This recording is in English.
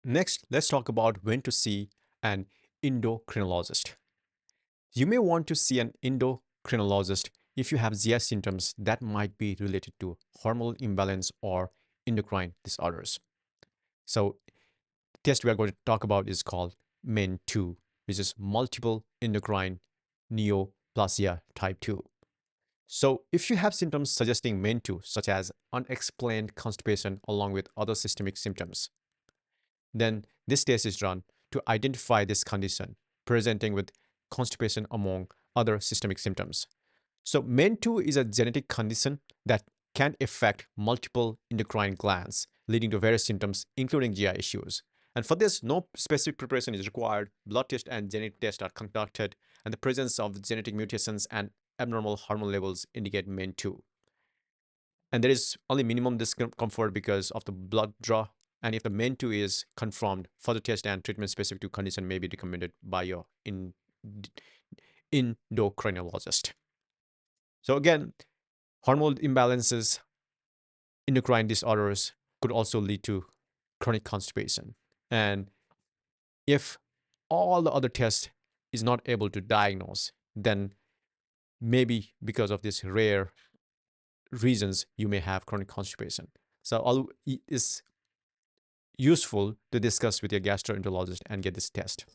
Next, let's talk about when to see an endocrinologist. You may want to see an endocrinologist if you have GI symptoms that might be related to hormonal imbalance or endocrine disorders. So, the test we are going to talk about is called MEN2, which is Multiple Endocrine Neoplasia Type 2. So, if you have symptoms suggesting MEN2, such as unexplained constipation along with other systemic symptoms, then this test is run to identify this condition, presenting with constipation among other systemic symptoms. So, MEN2 is a genetic condition that can affect multiple endocrine glands, leading to various symptoms, including GI issues. And for this, no specific preparation is required. Blood tests and genetic tests are conducted, and the presence of genetic mutations and abnormal hormone levels indicate MEN2. And there is only minimum discomfort because of the blood draw. And if the MEN2 is confirmed, further test and treatment specific to condition may be recommended by your endocrinologist. So again, hormonal imbalances, endocrine disorders could also lead to chronic constipation. And if all the other tests is not able to diagnose, then maybe because of these rare reasons you may have chronic constipation. So all is useful to discuss with your gastroenterologist and get this test.